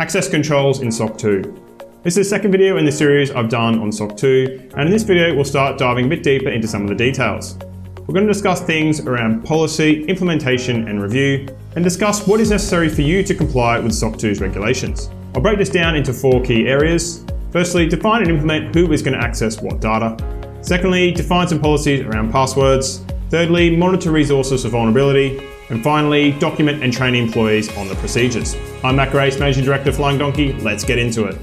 Access controls in SOC 2. This is the second video in the series I've done on SOC 2, and in this video we'll start diving a bit deeper into some of the details. We're going to discuss things around policy, implementation and review, and discuss what is necessary for you to comply with SOC 2's regulations. I'll break this down into 4 key areas. Firstly, define and implement who is going to access what data. Secondly, define some policies around passwords. Thirdly, monitor resources for vulnerability. And finally, document and train employees on the procedures. I'm Matt Grace, Managing Director of Flying Donkey. Let's get into it.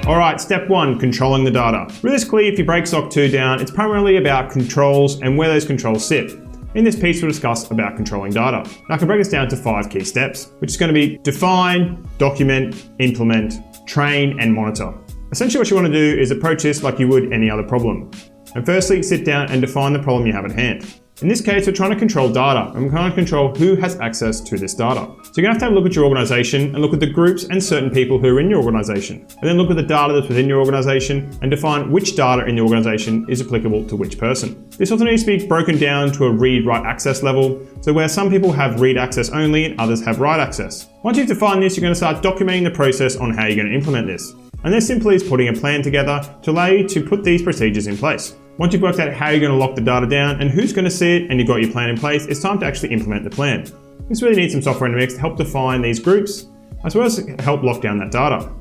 Alright, step 1, controlling the data. Realistically, if you break SOC 2 down, it's primarily about controls and where those controls sit. In this piece, we'll discuss about controlling data. Now, I can break this down to 5 key steps, which is going to be define, document, implement, train, and monitor. Essentially, what you want to do is approach this like you would any other problem. And firstly, sit down and define the problem you have at hand. In this case, we're trying to control data, and we're trying to control who has access to this data. So you're going to have a look at your organization and look at the groups and certain people who are in your organization. And then look at the data that's within your organization and define which data in the organization is applicable to which person. This also needs to be broken down to a read-write access level, so where some people have read access only and others have write access. Once you've defined this, you're going to start documenting the process on how you're going to implement this. And this simply is putting a plan together to allow you to put these procedures in place. Once you've worked out how you're going to lock the data down and who's going to see it and you've got your plan in place, it's time to actually implement the plan. This really needs some software in the mix to help define these groups, as well as help lock down that data.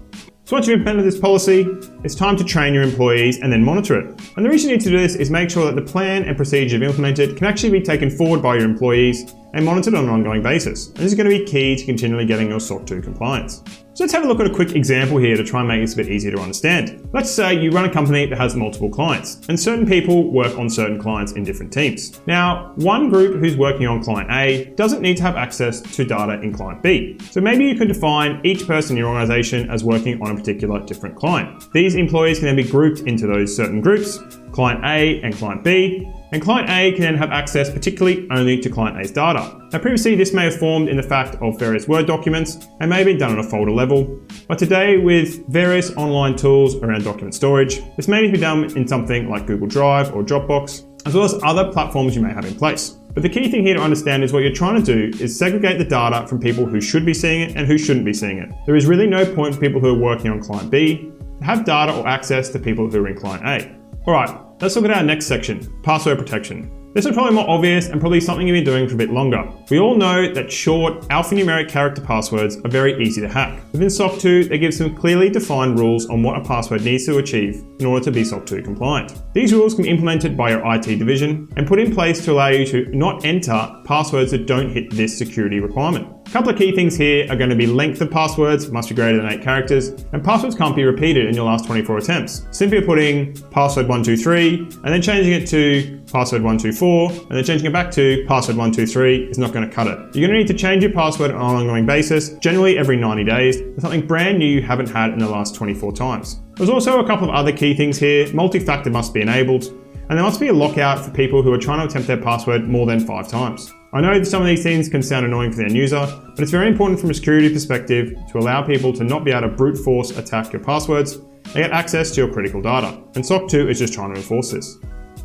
So once you've implemented this policy, it's time to train your employees and then monitor it. And the reason you need to do this is make sure that the plan and procedure you've implemented can actually be taken forward by your employees and monitored on an ongoing basis. And this is going to be key to continually getting your SOC 2 compliance. So let's have a look at a quick example here to try and make this a bit easier to understand. Let's say you run a company that has multiple clients, and certain people work on certain clients in different teams. Now, one group who's working on client A doesn't need to have access to data in client B. So maybe you can define each person in your organization as working on a particular different client. These employees can then be grouped into those certain groups, client A and client B, and client A can then have access particularly only to client A's data. Now previously this may have formed in the fact of various Word documents and may have been done on a folder level, but today with various online tools around document storage, this may need to be done in something like Google Drive or Dropbox, as well as other platforms you may have in place. But the key thing here to understand is what you're trying to do is segregate the data from people who should be seeing it and who shouldn't be seeing it. There is really no point for people who are working on client B to have data or access to people who are in client A. Alright, let's look at our next section, password protection. This is probably more obvious and probably something you've been doing for a bit longer. We all know that short alphanumeric character passwords are very easy to hack. Within SOC 2, they give some clearly defined rules on what a password needs to achieve in order to be SOC 2 compliant. These rules can be implemented by your IT division and put in place to allow you to not enter passwords that don't hit this security requirement. A couple of key things here are going to be length of passwords, must be greater than 8 characters, and passwords can't be repeated in your last 24 attempts. Simply putting password 123 and then changing it to password 124 and then changing it back to password 123 is not going to cut it. You're going to need to change your password on an ongoing basis, generally every 90 days, for something brand new you haven't had in the last 24 times. There's also a couple of other key things here. Multi-factor must be enabled, and there must be a lockout for people who are trying to attempt their password more than 5 times. I know that some of these things can sound annoying for the end user, but it's very important from a security perspective to allow people to not be able to brute force attack your passwords and get access to your critical data. And SOC 2 is just trying to enforce this.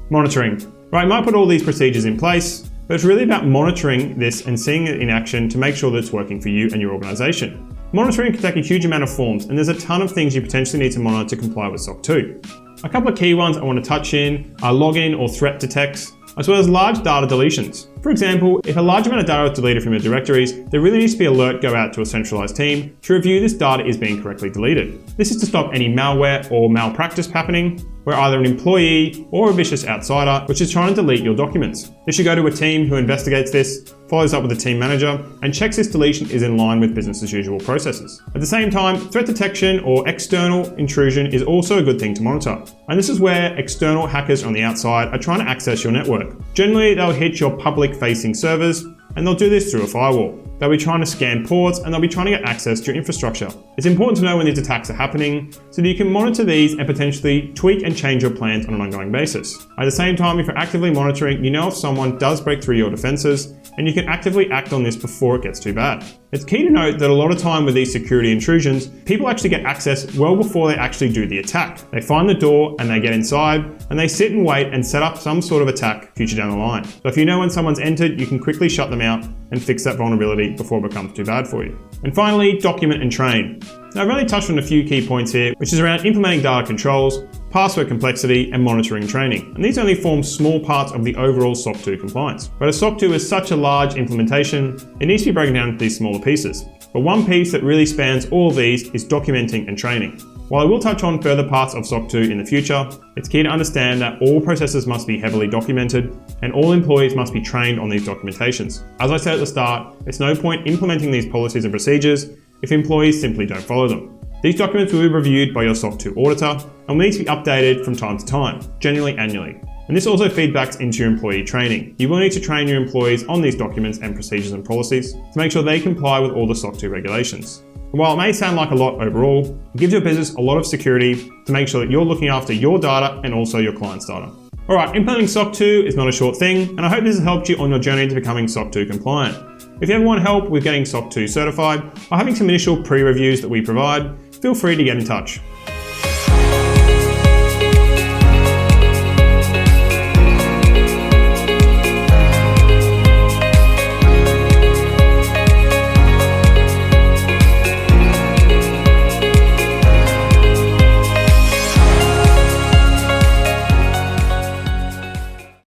Monitoring. Right, you might put all these procedures in place, but it's really about monitoring this and seeing it in action to make sure that it's working for you and your organization. Monitoring can take a huge amount of forms, and there's a ton of things you potentially need to monitor to comply with SOC 2. A couple of key ones I want to touch in are login or threat detects, as well as large data deletions. For example, if a large amount of data is deleted from your directories, there really needs to be an alert go out to a centralized team to review this data is being correctly deleted. This is to stop any malware or malpractice happening, where either an employee or a vicious outsider which is trying to delete your documents. This should go to a team who investigates this, follows up with the team manager, and checks this deletion is in line with business as usual processes. At the same time, threat detection or external intrusion is also a good thing to monitor. And this is where external hackers on the outside are trying to access your network. Generally, they'll hit your public-facing servers, and they'll do this through a firewall. They'll be trying to scan ports and they'll be trying to get access to your infrastructure. It's important to know when these attacks are happening so that you can monitor these and potentially tweak and change your plans on an ongoing basis. At the same time, if you're actively monitoring, you know if someone does break through your defenses, and you can actively act on this before it gets too bad. It's key to note that a lot of time with these security intrusions, people actually get access well before they actually do the attack. They find the door and they get inside, and they sit and wait and set up some sort of attack future down the line. So if you know when someone's entered, you can quickly shut them out and fix that vulnerability before it becomes too bad for you. And finally, document and train. Now, I've only touched on a few key points here, which is around implementing data controls, password complexity, and monitoring training. And these only form small parts of the overall SOC 2 compliance. But as SOC 2 is such a large implementation, it needs to be broken down into these smaller pieces. But one piece that really spans all of these is documenting and training. While I will touch on further parts of SOC 2 in the future, it's key to understand that all processes must be heavily documented and all employees must be trained on these documentations. As I said at the start, it's no point implementing these policies and procedures if employees simply don't follow them. These documents will be reviewed by your SOC 2 auditor and will need to be updated from time to time, generally annually. And this also feedbacks into your employee training. You will need to train your employees on these documents and procedures and policies to make sure they comply with all the SOC 2 regulations. And while it may sound like a lot overall, it gives your business a lot of security to make sure that you're looking after your data and also your client's data. Alright, implementing SOC 2 is not a short thing, and I hope this has helped you on your journey to becoming SOC 2 compliant. If you ever want help with getting SOC 2 certified or having some initial pre-reviews that we provide, feel free to get in touch.